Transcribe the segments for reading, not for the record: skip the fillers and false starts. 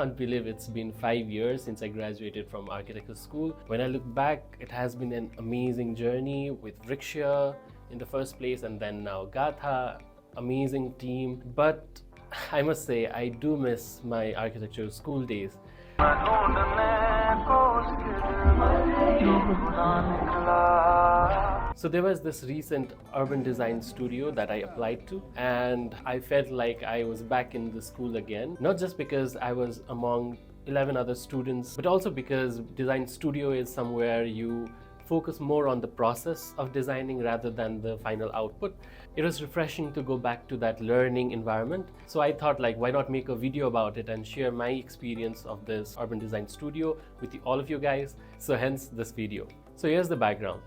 can't believe it's been 5 years since I graduated from architecture school. When I look back, it has been an amazing journey with Riksha in the first place, and then now Gatha, amazing team. But I must say, I do miss my architecture school days. So there was this recent urban design studio that I applied to, and I felt like I was back in the school again, not just because I was among 11 other students, but also because design studio is somewhere you focus more on the process of designing rather than the final output. It was refreshing to go back to that learning environment. So I thought, like, why not make a video about it and share my experience of this urban design studio with all of you guys. So hence this video. So here's the background.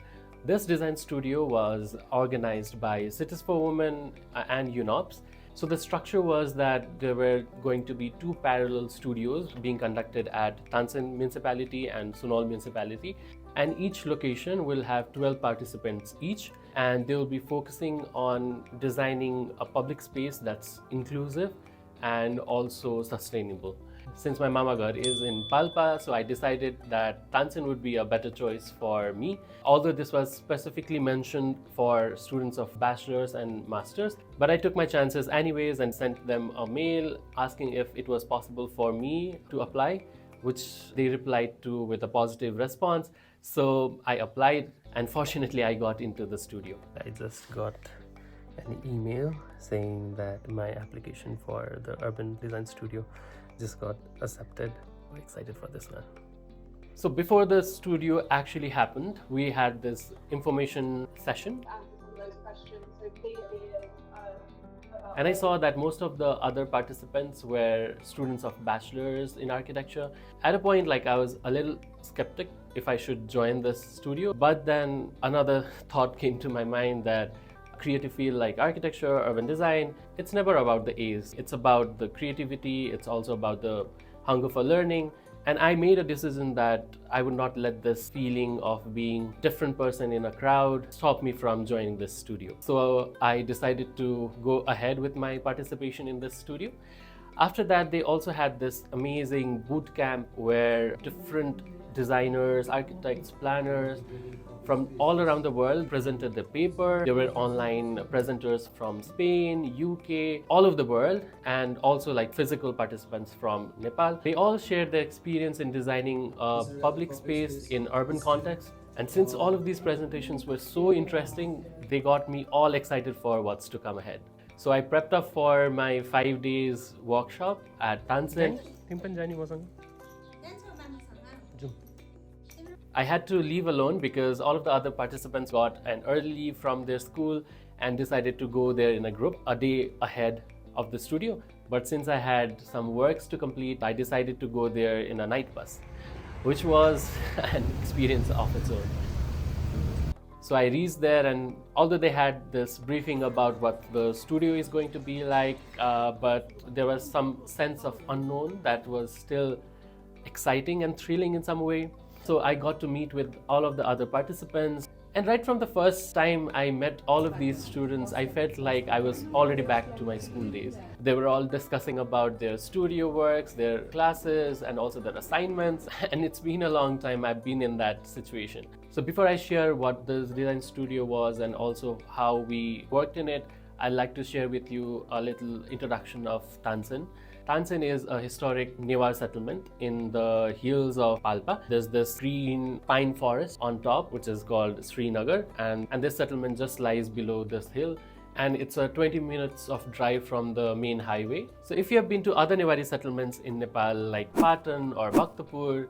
This design studio was organized by Cities4Women and UNOPS. So the structure was that there were going to be 2 parallel studios being conducted at Tansen municipality and Sunol municipality, and each location will have 12 participants each, and they will be focusing on designing a public space that's inclusive and also sustainable. Since my mamagar is in Palpa, so I decided that Tansen would be a better choice for me. Although this was specifically mentioned for students of bachelor's and master's, but I took my chances anyways and sent them a mail asking if it was possible for me to apply, which they replied to with a positive response. So I applied, and fortunately I got into the studio. I just got an email saying that my application for the urban design studio just got accepted. I'm excited for this one. So before the studio actually happened, we had this information session. And I saw that most of the other participants were students of bachelor's in architecture. At a point, like, I was a little skeptic if I should join this studio, but then another thought came to my mind that creative field like architecture, urban design, it's never about the A's. It's about the creativity, it's also about the hunger for learning. And I made a decision that I would not let this feeling of being a different person in a crowd stop me from joining this studio. So I decided to go ahead with my participation in this studio. After that, they also had this amazing boot camp where different designers, architects, planners from all around the world presented their paper. There were online presenters from Spain, UK, all over the world, and also like physical participants from Nepal. They all shared their experience in designing a public space in urban context. And since all of these presentations were so interesting, they got me all excited for what's to come ahead. So I prepped up for my 5 days workshop at Tansen. I had to leave alone because all of the other participants got an early leave from their school and decided to go there in a group a day ahead of the studio. But since I had some works to complete, I decided to go there in a night bus, which was an experience of its own. So I reached there, and although they had this briefing about what the studio is going to be like, but there was some sense of unknown that was still exciting and thrilling in some way. So I got to meet with all of the other participants. And right from the first time I met all of these students, I felt like I was already back to my school days. They were all discussing about their studio works, their classes, and also their assignments. And it's been a long time I've been in that situation. So before I share what the design studio was and also how we worked in it, I'd like to share with you a little introduction of Tansen. Tansen is a historic Newar settlement in the hills of Palpa. There's this green pine forest on top, which is called Srinagar, and this settlement just lies below this hill. And it's a 20 minutes of drive from the main highway. So if you have been to other Newari settlements in Nepal like Patan or Bhaktapur,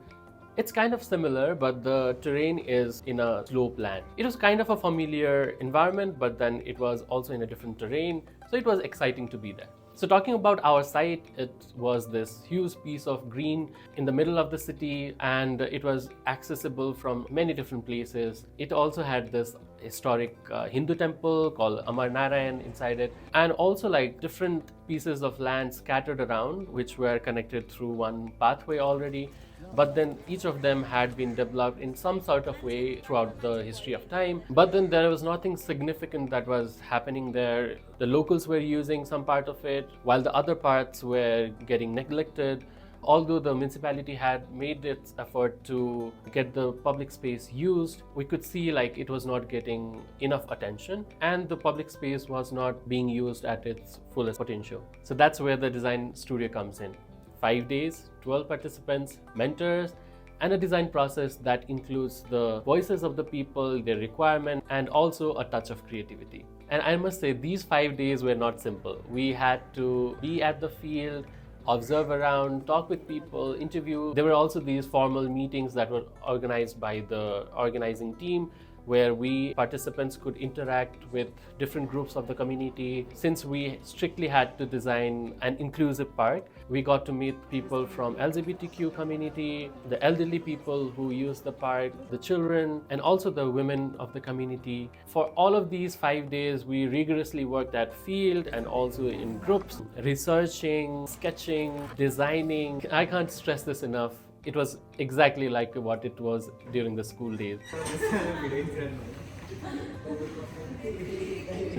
it's kind of similar, but the terrain is in a slope land. It was kind of a familiar environment, but then it was also in a different terrain. So it was exciting to be there. So talking about our site, it was this huge piece of green in the middle of the city, and it was accessible from many different places. It also had this historic Hindu temple called Amar Narayan inside it, and also like different pieces of land scattered around which were connected through one pathway already. But then each of them had been developed in some sort of way throughout the history of time. But then there was nothing significant that was happening there. The locals were using some part of it, while the other parts were getting neglected Although the municipality had made its effort to get the public space used, we could see like it was not getting enough attention and the public space was not being used at its fullest potential. So that's where the design studio comes in. 5 days, 12 participants, mentors, and a design process that includes the voices of the people, their requirement, and also a touch of creativity. And I must say, these 5 days were not simple. We had to be at the field, observe around, talk with people, interview. There were also these formal meetings that were organized by the organizing team, where we participants could interact with different groups of the community. Since we strictly had to design an inclusive park, we got to meet people from LGBTQ community, the elderly people who use the park, the children, and also the women of the community. For all of these 5 days, we rigorously worked at field and also in groups, researching, sketching, designing. I can't stress this enough. It was exactly like what it was during the school days.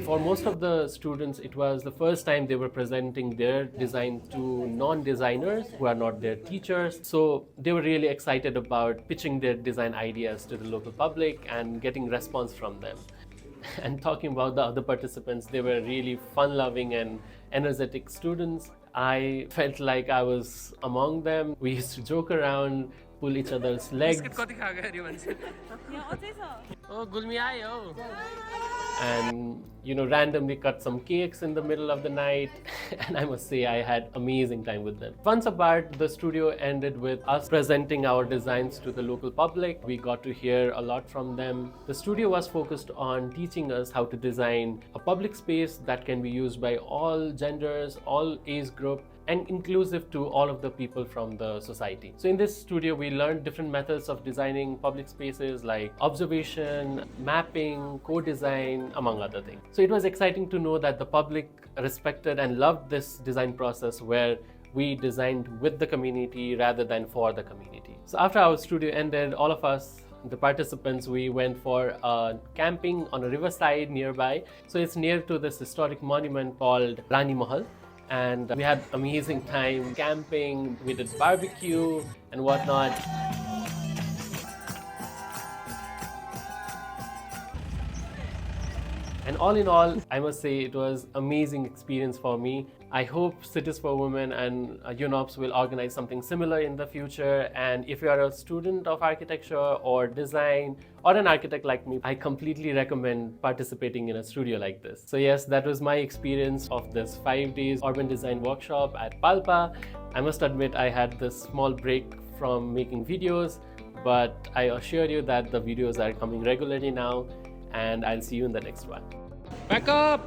For most of the students, it was the first time they were presenting their design to non-designers who are not their teachers. So they were really excited about pitching their design ideas to the local public and getting response from them. And talking about the other participants, they were really fun-loving and energetic students. I felt like I was among them. We used to joke around, pull each other's legs. Oh, gulmi aayo. And randomly cut some cakes in the middle of the night. And I must say I had amazing time with them. Once apart, the studio ended with us presenting our designs to the local public. We got to hear a lot from them. The studio was focused on teaching us how to design a public space that can be used by all genders, all age group, and inclusive to all of the people from the society. So in this studio, we learned different methods of designing public spaces like observation, mapping, co-design, among other things. So it was exciting to know that the public respected and loved this design process where we designed with the community rather than for the community. So after our studio ended, all of us, the participants, we went for camping on a riverside nearby. So it's near to this historic monument called Rani Mahal. And we had amazing time camping. We did barbecue and whatnot. And all in all, I must say it was amazing experience for me. I hope Cities4Women and UNOPS will organize something similar in the future. And if you are a student of architecture or design or an architect like me, I completely recommend participating in a studio like this. So yes, that was my experience of this 5 days urban design workshop at Palpa. I must admit I had this small break from making videos, but I assure you that the videos are coming regularly now, and I'll see you in the next one. Back up!